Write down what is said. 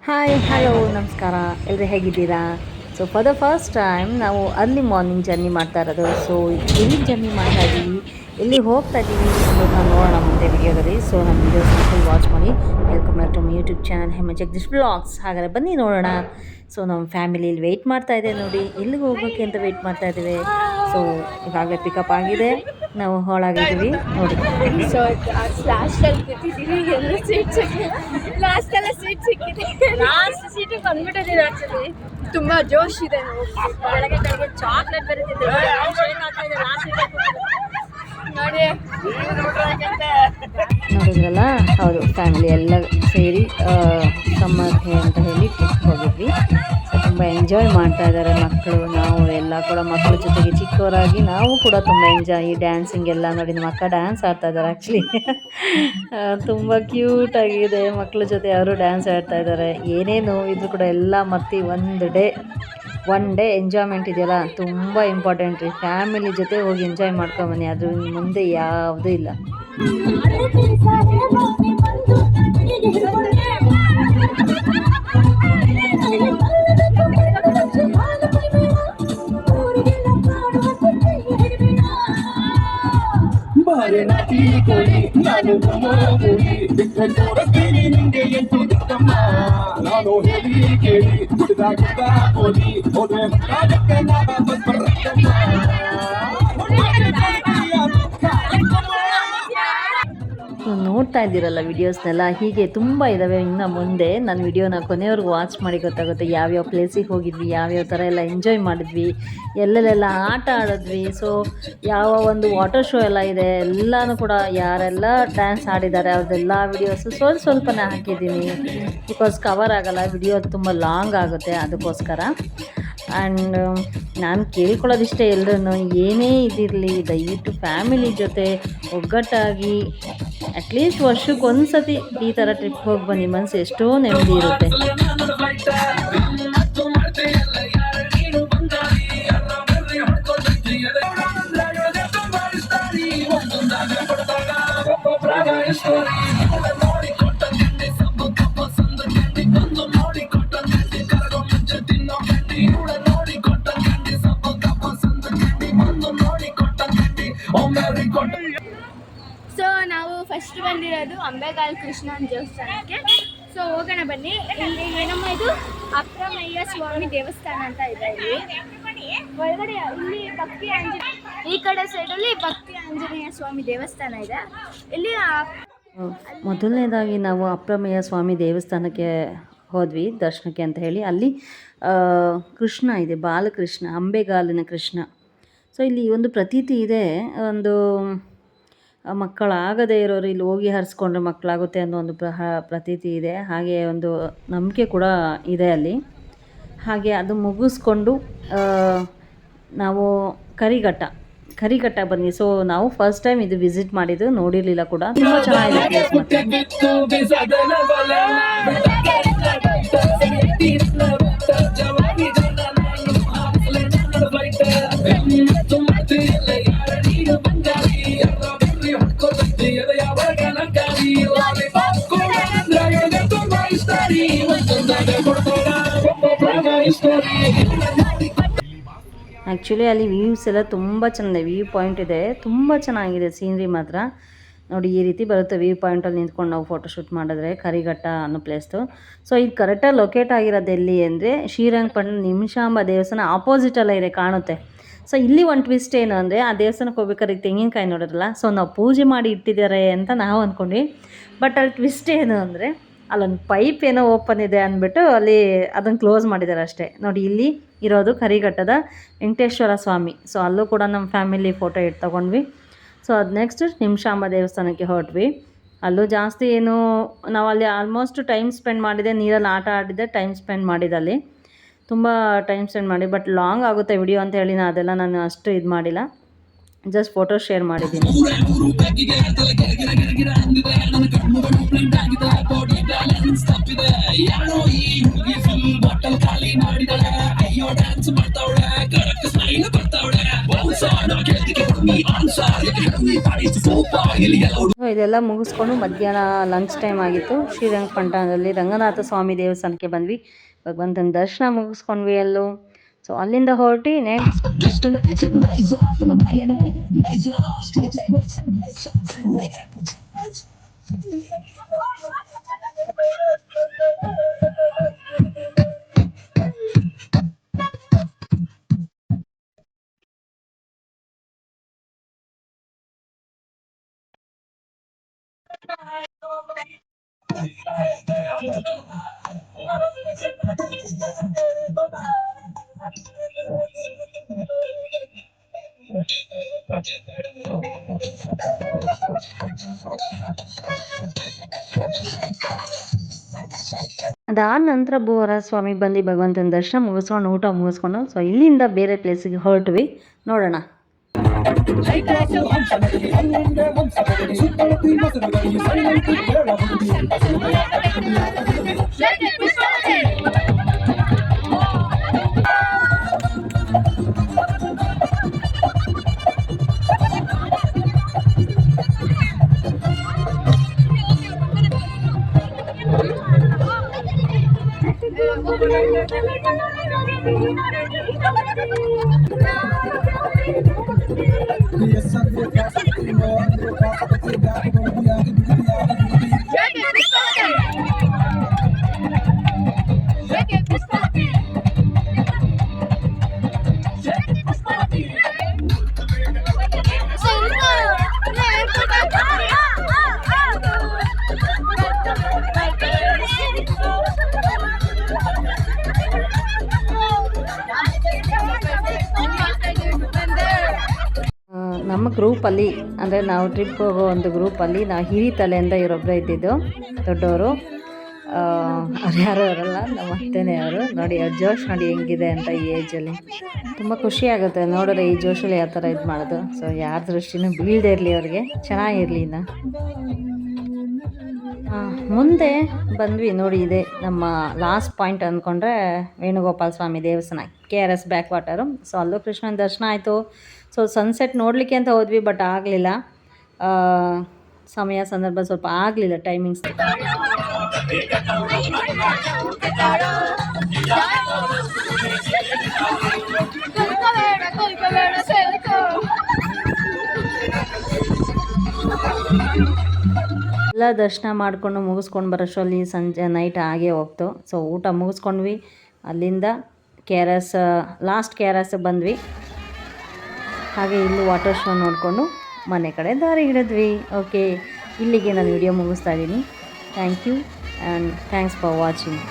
Hi hello ನಮಸ್ಕಾರ ಎಲ್ಲರೂ ಹೇಗಿದ್ದೀರಾ? So for the first time ನಾವು ಅರ್ಲಿ ಮಾರ್ನಿಂಗ್ ಜರ್ನಿ ಮಾಡ್ತಾ ಇರೋದು. ಸೊ ಎಲ್ಲಿ ಜರ್ನಿ ಮಾಡ್ತಾ ಇದ್ದೀವಿ, ಎಲ್ಲಿ ಹೋಗ್ತಾ ಇದ್ದೀವಿ ಅನ್ನೋದನ್ನ ನೋಡೋಣ ಮುಂದೆ ವಿಡಿಯೋದಲ್ಲಿ. ಸೊ ನಮ್ಮ ವಿಡಿಯೋಸ್ ಫುಲ್ ವಾಚ್ ಮಾಡಿ. Welcome back to my YouTube channel Hema Jagadish blogs. ಹಾಗಾದರೆ ಬನ್ನಿ ನೋಡೋಣ. ಸೊ ನಮ್ಮ ಫ್ಯಾಮಿಲಿಯಲ್ಲಿ ವೆಯ್ಟ್ ಮಾಡ್ತಾ ಇದೆ ನೋಡಿ, ಎಲ್ಲಿಗೆ ಹೋಗೋಕ್ಕೆ ಅಂತ ವೆಯ್ಟ್ ಮಾಡ್ತಾ ಇದ್ದೀವಿ. ಸೊ ಇವಾಗಲೇ ಪಿಕಪ್ ಆಗಿದೆ, ನಾವು ಹಾಳಾಗಿದ್ದೀವಿ ನೋಡಿ. ಸೊ ಲಾಸ್ಟಲ್ಲಿ ಕೂತಿದ್ದೀವಿ, ಎಲ್ಲ ಸೀಟ್ ಸಿಕ್ಕಿದೆ. ಲಾಸ್ಟೆಲ್ಲ ಸೀಟ್ ಸಿಕ್ಕಿದೆ, ಲಾಸ್ಟ್ ಸೀಟಿಗೆ ಬಂದ್ಬಿಟ್ಟಿದ್ದೀವಿ. ಆ್ಯಕ್ಚುಲಿ ತುಂಬ ಜೋಶ್ ಇದೆ. ನಾವು ಬೆಳಗ್ಗೆ ಚಾಕ್ಲೇಟ್ ಬರೀತಿದ್ದೀವಿ, ನೋಡಿ ನೋಡಿದ್ರಲ್ಲ, ಹೌದು ಫ್ಯಾಮಿಲಿ ಎಲ್ಲ ಸೇರಿ ಸಮ್ಮರ್ಗೆ ಅಂತ ಹೇಳಿ ಟ್ರಿಪ್ ಹೋಗಿದ್ವಿ. ಸೊ ತುಂಬ ಎಂಜಾಯ್ ಮಾಡ್ತಾ ಇದ್ದಾರೆ ಮಕ್ಕಳು, ನಾವು ಎಲ್ಲ ಕೂಡ ಮಕ್ಕಳ ಜೊತೆಗೆ ಚಿಕ್ಕವರಾಗಿ ನಾವು ಕೂಡ ತುಂಬ ಎಂಜಾಯ್. ಈ ಡ್ಯಾನ್ಸಿಂಗ್ ಎಲ್ಲ ನೋಡಿ, ನಮ್ಮ ಅಕ್ಕ ಡ್ಯಾನ್ಸ್ ಆಡ್ತಾ ಇದ್ದಾರೆ ಆ್ಯಕ್ಚುಲಿ. ತುಂಬ ಕ್ಯೂಟಾಗಿದೆ, ಮಕ್ಕಳ ಜೊತೆ ಅವರು ಡ್ಯಾನ್ಸ್ ಆಡ್ತಾ ಇದ್ದಾರೆ. ಏನೇನು ಇದ್ರು ಕೂಡ ಎಲ್ಲ ಮರ್ತಿ ಒನ್ ಡೇ ಎಂಜಾಯ್ಮೆಂಟ್ ಇದೆಯಲ್ಲ, ತುಂಬ ಇಂಪಾರ್ಟೆಂಟ್ ರೀ. ಫ್ಯಾಮಿಲಿ ಜೊತೆ ಹೋಗಿ ಎಂಜಾಯ್ ಮಾಡ್ಕೊಂಬನ್ನಿ, ಅದು ಮುಂದೆ ಯಾವುದೂ ಇಲ್ಲ. ನಾನು ಹೇಳಿ ಕೇಳಿ ಗುಡ್ಡ ಹೋಗಿ ಹೋದ್ರೆ ನೋಡ್ತಾ ಇದ್ದೀರಲ್ಲ ವಿಡಿಯೋಸ್ನೆಲ್ಲ, ಹೀಗೆ ತುಂಬ ಇದ್ದಾವೆ. ಇನ್ನು ಮುಂದೆ ನನ್ನ ವಿಡಿಯೋನ ಕೊನೆಯವ್ರಿಗೆ ವಾಚ್ ಮಾಡಿ ಗೊತ್ತಾಗುತ್ತೆ ಯಾವ್ಯಾವ ಪ್ಲೇಸಿಗೆ ಹೋಗಿದ್ವಿ, ಯಾವ್ಯಾವ ಥರ ಎಲ್ಲ ಎಂಜಾಯ್ ಮಾಡಿದ್ವಿ, ಎಲ್ಲೆಲ್ಲೆಲ್ಲ ಆಟ ಆಡಿದ್ವಿ. ಸೊ ಯಾವ ಒಂದು ವಾಟರ್ ಶೋ ಎಲ್ಲ ಇದೆ, ಎಲ್ಲನೂ ಕೂಡ ಯಾರೆಲ್ಲ ಡ್ಯಾನ್ಸ್ ಆಡಿದ್ದಾರೆ ಅವ್ರದ್ದೆಲ್ಲ ವಿಡಿಯೋಸು ಸ್ವಲ್ಪನೇ ಹಾಕಿದ್ದೀನಿ. ಬಿಕಾಸ್ ಕವರ್ ಆಗೋಲ್ಲ, ವಿಡಿಯೋ ತುಂಬ ಲಾಂಗ್ ಆಗುತ್ತೆ, ಅದಕ್ಕೋಸ್ಕರ. ಆ್ಯಂಡ್ ನಾನು ಕೇಳ್ಕೊಳ್ಳೋದಿಷ್ಟೇ, ಎಲ್ಲರೂ ಏನೇ ಇದಿರಲಿ ದಯವಿಟ್ಟು ಫ್ಯಾಮಿಲಿ ಜೊತೆ ಒಗ್ಗಟ್ಟಾಗಿ ಅಟ್ಲೀಸ್ಟ್ ವರ್ಷಕ್ಕೆ ಒಂದು ಸತಿ ಈ ಥರ ಟ್ರಿಪ್ ಹೋಗಿ ಬನ್ನಿ, ಮನಸ್ಸು ಎಷ್ಟೋ ನೆಮ್ಮದಿ ಇರುತ್ತೆ. ಸೊ ನಾವು ಫಸ್ಟ್ ಬಂದಿರೋದು ಅಂಬೆಗಾಲ್ ಕೃಷ್ಣನ ದೇವಸ್ಥಾನಕ್ಕೆ. ಸೊ ಹೋಗೋಣ ಬನ್ನಿ. ಇಲ್ಲಿ ಏನಮ್ಮ ಇದು ಅಪ್ರಮಯ್ಯ ಸ್ವಾಮಿ ದೇವಸ್ಥಾನ ಅಂತ ಇದೆ. ಇಲ್ಲಿ ಒಳಗಡೆ ಇಲ್ಲಿ ಭಕ್ತಿ ಆಂಜನೇಯ, ಈ ಕಡೆ ಸೈಡಲ್ಲಿ ಭಕ್ತಿ ಆಂಜನೇಯ ಸ್ವಾಮಿ ದೇವಸ್ಥಾನ ಇದೆ. ಇಲ್ಲಿ ಮೊದಲನೇದಾಗಿ ನಾವು ಅಪ್ರಮೇಯ ಸ್ವಾಮಿ ದೇವಸ್ಥಾನಕ್ಕೆ ಹೋದ್ವಿ ದರ್ಶನಕ್ಕೆ ಅಂತ ಹೇಳಿ. ಅಲ್ಲಿ ಕೃಷ್ಣ ಇದೆ, ಬಾಲಕೃಷ್ಣ, ಅಂಬೆಗಾಲಿನ ಕೃಷ್ಣ. ಸೊ ಇಲ್ಲಿ ಒಂದು ಪ್ರತೀತಿ ಇದೆ, ಒಂದು ಮಕ್ಕಳಾಗದೇ ಇರೋರು ಇಲ್ಲಿ ಹೋಗಿ ಹರಿಸ್ಕೊಂಡ್ರೆ ಮಕ್ಕಳಾಗುತ್ತೆ ಅನ್ನೋ ಒಂದು ಪ್ರತೀತಿ ಇದೆ. ಹಾಗೆ ಒಂದು ನಂಬಿಕೆ ಕೂಡ ಇದೆ ಅಲ್ಲಿ. ಹಾಗೆ ಅದು ಮುಗಿಸ್ಕೊಂಡು ನಾವು ಕರಿಘಟ್ಟ ಬನ್ನಿ. ಸೊ ನಾವು ಫಸ್ಟ್ ಟೈಮ್ ಇದು ವಿಸಿಟ್ ಮಾಡಿದ್ದು, ನೋಡಿರಲಿಲ್ಲ ಕೂಡ. ತುಂಬ ಚೆನ್ನಾಗಿದೆ ಪ್ಲೇಸ್. ಆ್ಯಕ್ಚುಲಿ ಅಲ್ಲಿ ವ್ಯೂಸ್ ಎಲ್ಲ ತುಂಬ ಚೆನ್ನಾಗಿದೆ, ವ್ಯೂ ಪಾಯಿಂಟ್ ಇದೆ, ತುಂಬ ಚೆನ್ನಾಗಿದೆ ಸೀನ್ರಿ ಮಾತ್ರ. ನೋಡಿ ಈ ರೀತಿ ಬರುತ್ತೆ ವ್ಯೂ ಪಾಯಿಂಟಲ್ಲಿ ನಿಂತ್ಕೊಂಡು ನಾವು ಫೋಟೋಶೂಟ್ ಮಾಡಿದ್ರೆ, ಕರಿಘಟ್ಟ ಅನ್ನೋ ಪ್ಲೇಸ್ದು. ಸೊ ಇದು ಕರೆಕ್ಟಾಗಿ ಲೊಕೇಟ್ ಆಗಿರೋದು ಎಲ್ಲಿ ಅಂದರೆ ಶ್ರೀರಂಗಪಟ್ಟಣ ನಿಮಿಷಾಂಬ ದೇವಸ್ಥಾನ ಆಪೋಸಿಟಲ್ಲೇ ಇದೆ, ಕಾಣುತ್ತೆ. ಸೊ ಇಲ್ಲಿ ಒಂದು ಟ್ವಿಸ್ಟ್ ಏನು ಅಂದರೆ, ಆ ದೇವಸ್ಥಾನಕ್ಕೆ ಹೋಗ್ಬೇಕಾದ್ರೆ ತೆಂಗಿನಕಾಯಿ ನೋಡಿರಲ್ಲ, ಸೊ ನಾವು ಪೂಜೆ ಮಾಡಿ ಇಟ್ಟಿದ್ದಾರೆ ಅಂತ ನಾವು ಅಂದ್ಕೊಂಡ್ವಿ. ಬಟ್ ಅಲ್ಲಿ ಟ್ವಿಸ್ಟ್ ಏನು ಅಂದರೆ, ಅಲ್ಲೊಂದು ಪೈಪ್ ಏನೋ ಓಪನ್ ಇದೆ ಅಂದ್ಬಿಟ್ಟು ಅಲ್ಲಿ ಅದನ್ನು ಕ್ಲೋಸ್ ಮಾಡಿದ್ದಾರೆ ಅಷ್ಟೇ. ನೋಡಿ ಇಲ್ಲಿ ಇರೋದು ಕರಿಘಟ್ಟದ ವೆಂಕಟೇಶ್ವರ ಸ್ವಾಮಿ. ಸೊ ಅಲ್ಲೂ ಕೂಡ ನಮ್ಮ ಫ್ಯಾಮಿಲಿ ಫೋಟೋ ತೊಗೊಂಡ್ವಿ. ಸೊ ಅದು ನೆಕ್ಸ್ಟ್ ನಿಮಿಷಾಂಬ ದೇವಸ್ಥಾನಕ್ಕೆ ಹೊರಟ್ವಿ. ಅಲ್ಲೂ ಜಾಸ್ತಿ ಏನು ನಾವು ಅಲ್ಲಿ ಆಲ್ಮೋಸ್ಟ್ ಟೈಮ್ ಸ್ಪೆಂಡ್ ಮಾಡಿದೆ, ನೀರಲ್ಲಿ ಆಟ ಆಡಿದ್ದೆ ಟೈಮ್ ಸ್ಪೆಂಡ್ ಮಾಡಿದಲ್ಲಿ, ತುಂಬ ಟೈಮ್ ಸ್ಪೆಂಡ್ ಮಾಡಿ. ಬಟ್ ಲಾಂಗ್ ಆಗುತ್ತೆ ವಿಡಿಯೋ ಅಂತ ಹೇಳಿ ಅದೆಲ್ಲ ನಾನು ಅಷ್ಟು ಇದು ಮಾಡಿಲ್ಲ, ಜಸ್ಟ್ ಫೋಟೋ ಶೇರ್ ಮಾಡಿದ್ದೀನಿ. ಅಯ್ಯೋ ಡ್ಯಾನ್ಸ್ ಮಾಡ್ತಾವಳೆ, ಕರೆಕ್ಟ್ ಸ್ಮೈಲ್ ಬರ್ತಾವಳೆ. ಸೊ ಇದೆಲ್ಲ ಮುಗಿಸ್ಕೊಂಡು ಮಧ್ಯಾಹ್ನ ಲಂಚ್ ಟೈಮ್ ಆಗಿತ್ತು. ಶ್ರೀರಂಗಪಟ್ಟಣದಲ್ಲಿ ರಂಗನಾಥ ಸ್ವಾಮಿ ದೇವಸ್ಥಾನಕ್ಕೆ ಬಂದ್ವಿ. ಭಗವಂತನ ದರ್ಶನ ಮುಗಿಸ್ಕೊಂಡ್ವಿ ಅಲ್ಲೂ. ಸೊ ಅಲ್ಲಿಂದ ಹೊರಟಿ ನೆಕ್ಸ್ಟ್ ಅದಾದ ನಂತರ ಭೂವರ ಸ್ವಾಮಿ ಬಂದು ಭಗವಂತನ ದರ್ಶನ ಮುಗಿಸ್ಕೊಂಡು ಊಟ ಮುಗಿಸ್ಕೊಂಡು ಸೊ ಇಲ್ಲಿಂದ ಬೇರೆ ಪ್ಲೇಸಿಗೆ ಹೊರಟ್ವಿ. ನೋಡೋಣ. ನಮ್ಮ ಗ್ರೂಪಲ್ಲಿ ಅಂದರೆ ನಾವು ಟ್ರಿಪ್ ಹೋಗೋ ಒಂದು ಗ್ರೂಪಲ್ಲಿ ನಾವು ಹಿರಿತಲೆಯಿಂದ ಇವರೊಬ್ಬರೇ ಇದ್ದಿದ್ದು ದೊಡ್ಡವರು. ಅವ್ರು ಯಾರು ಅವರಲ್ಲ, ನಮ್ಮ ಅತ್ತೆನೇ ಅವರು. ನೋಡಿ ಅವ್ರ ಜೋಶ್ ನೋಡಿ ಹೆಂಗಿದೆ ಅಂತ ಈ ಏಜಲ್ಲಿ. ತುಂಬ ಖುಷಿ ಆಗುತ್ತೆ ನೋಡಿದ್ರೆ ಈ ಜೋಶಲ್ಲಿ ಯಾವ ಥರ ಇದು ಮಾಡೋದು. ಸೊ ಯಾರ ದೃಷ್ಟಿನೂ ಬೀಳದೇ ಇರಲಿ, ಅವ್ರಿಗೆ ಚೆನ್ನಾಗಿರಲಿ. ಇನ್ನು ಮುಂದೆ ಬಂದ್ವಿ ನೋಡಿ, ಇದೆ ನಮ್ಮ ಲಾಸ್ಟ್ ಪಾಯಿಂಟ್ ಅಂದ್ಕೊಂಡ್ರೆ ವೇಣುಗೋಪಾಲ ಸ್ವಾಮಿ ದೇವಸ್ಥಾನ, KRS ಬ್ಯಾಕ್ ವಾಟರು. ಸೊ ಅಲ್ಲೂ ಕೃಷ್ಣನ ದರ್ಶನ ಆಯಿತು. ಸೊ ಸನ್ಸೆಟ್ ನೋಡಲಿಕ್ಕೆ ಅಂತ ಹೋದ್ವಿ, ಬಟ್ ಆಗಲಿಲ್ಲ. ಸಮಯ ಸಂದರ್ಭ ಸ್ವಲ್ಪ ಆಗಲಿಲ್ಲ ಟೈಮಿಂಗ್ಸ್. ಎಲ್ಲ ದರ್ಶನ ಮಾಡಿಕೊಂಡು ಮುಗಿಸ್ಕೊಂಡು ಬರೋಷ್ಟರಲ್ಲಿ ಸಂಜೆ ನೈಟ್ ಆಗೇ ಹೋಗ್ತು. ಸೊ ಊಟ ಮುಗಿಸ್ಕೊಂಡ್ವಿ. ಅಲ್ಲಿಂದ KRS ಲಾಸ್ಟ್ KRS ಬಂದ್ವಿ. ಹಾಗೆ ಇಲ್ಲಿ ವಾಟರ್ ಶೋ ನೋಡಿಕೊಂಡು ಮನೆ ಕಡೆ ದಾರಿ ಹಿಡಿದ್ವಿ. ಓಕೆ, ಇಲ್ಲಿಗೆ ನಾನು ವಿಡಿಯೋ ಮುಗಿಸ್ತಾ ಇದ್ದೀನಿ. Thank you and thanks for watching.